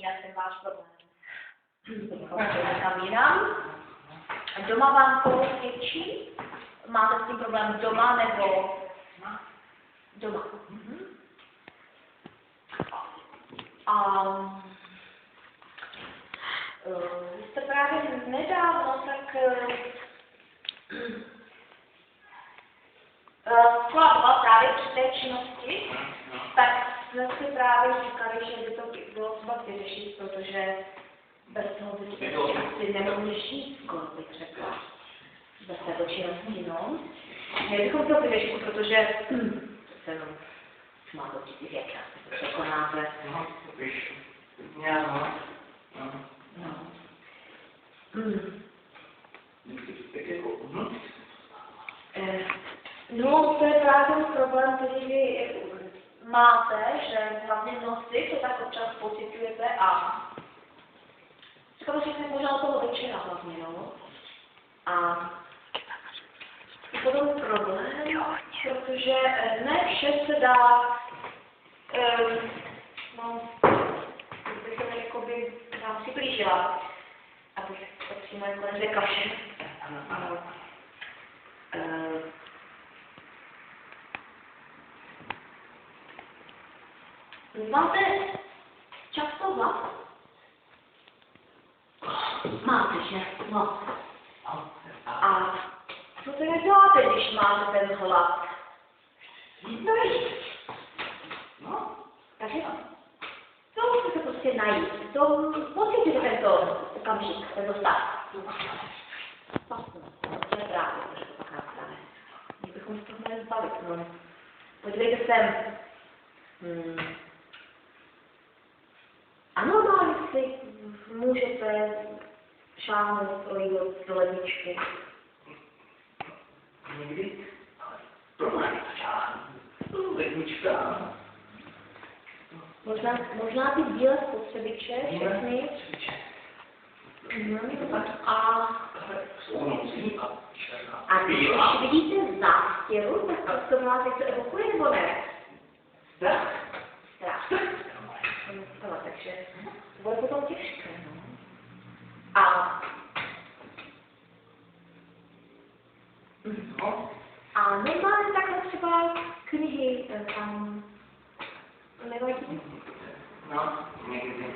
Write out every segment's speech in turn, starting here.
jinak ten váš problém. Tam jinam. Doma vám to svědčí? Máte s tím problém doma nebo? Doma. Vy jste právě nedávno, tak škola byla právě při té činnosti, tak jsme si právě říkali, že by to bylo třeba vyřešit, protože bez toho by si nemohli žít, skoro bych řekla, bez této činnosti, no. Měli bychom to vyřešit, protože se jenom má to určitý věk, já se to překonáte. No, víš, já No, to je právě ten problém, který vy máte, že hlavně v noci to tak občas pociťujete a říkám, že jsem možná toho večera hlavně, no. A je potom problém, protože ne vše se dá, bych se jakoby vám přiblížila, abych to přímo jako neřekla vše. Máte často hlad? Máte, že? No. A co teda děláte, když máte ten hlad? No jíst. No, takže to musíte se prostě najít. To musíte tento okamžik, tento stav. To je právě, protože to pak nastane. My bychom se toho měli zbavit, no. Podívejte sem. A normálně si můžete šáhnout pro jídlo do ledničky. Někdy, ale problém to šáhnu. Lednička. Možná ty bílé spotřebiče, všechny. A když vidíte zástěru, tak to vás něco evokuje, nebo ne? Strach. Takže to bude potom těžké. A nemáte takhle třeba knihy tam nevadí? No, někdy.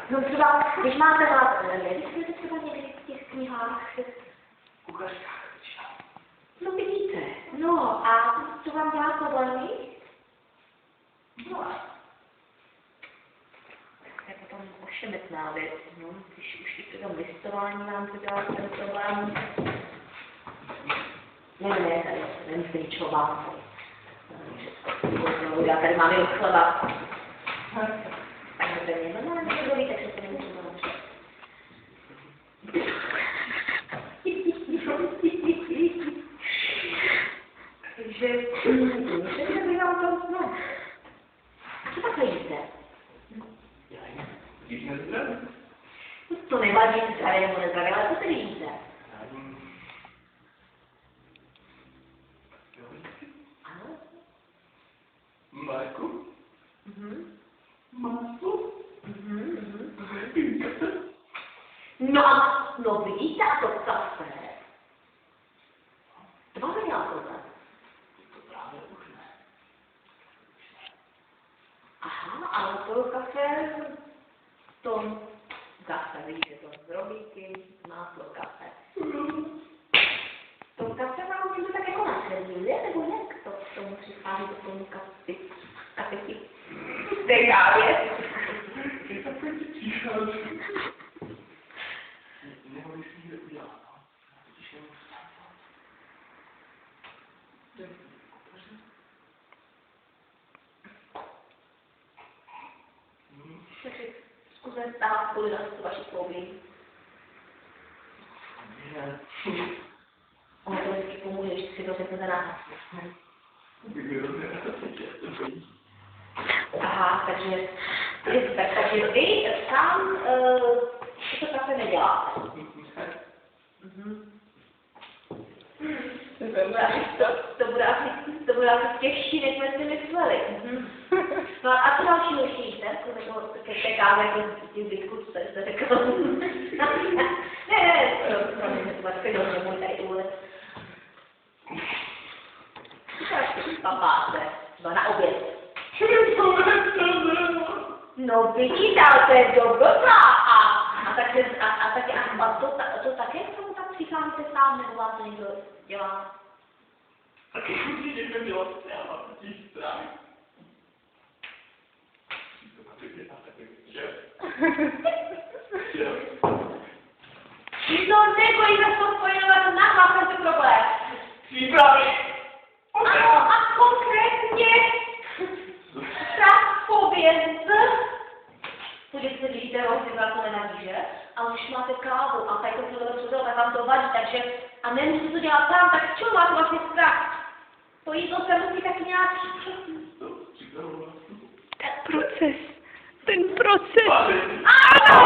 No třeba, když máte hlad, nevidíte třeba někdy v těch knihách? Kuchařkách. No vidíte, no a to vám dělá problémy? No. To je potom ošemetná věc, no, když už i to tam listování vám to dělá ten problém. Ne, tady nemyslím ničeho vám. Já tady mám jenom chleba. Takže to je normálně, že to víte, takže to nemůžu naučit. Takže, můžete bych vám to znát. A co takhle jíte? Jíš nezdraví? To nevadí, zdraví nebo nezdraví, ale co tedy jíte? Ano? Mléko? Maso? No vidíte, a to zase. To máte nějakou tak? To právě už ne. Aha, ale to kafe, to kafe, vidíte, to zdrobíky, máslo, kafe. To kafe vám někdo tak jako naservíruje, nebo jak to k tomu přichází do tomu kafeti? Té kávě? Je to takový tichá. Nemohli si někde udělat, no. Tiše mu vstát. Zkusme stát kvůli na tu vaši fobrii. Ono to vždycky pomůže, když si to řeknete nahlas. Aha, takže vy sám to kafe neděláte. To bude asi těžší, než jsme si mysleli. No a co dalšího ještě jíte? Ke kávě, jako tím zbytku, co jste řekl. Ne, to máš klidně, můj tady ule. Co ještě papáte? Třeba na oběd. No vyčítal, to je dobrá. A to také k tomu tak přicházíte sám, nebo vám to někdo dělá? Taky chutí někdo dělat třeba totiž strany. No nebojíme to spojovat na hlavně to problém. Přípravy! Ano, a konkrétně tak pověz. Když se vidíte, že vám to nevadí, že? A už máte kávu a tak tak vám to vadí, takže a nemusíte to dělat sám, tak čemu máte vlastně strach? To jídlo se musí tak nějak... Ten proces. Ano!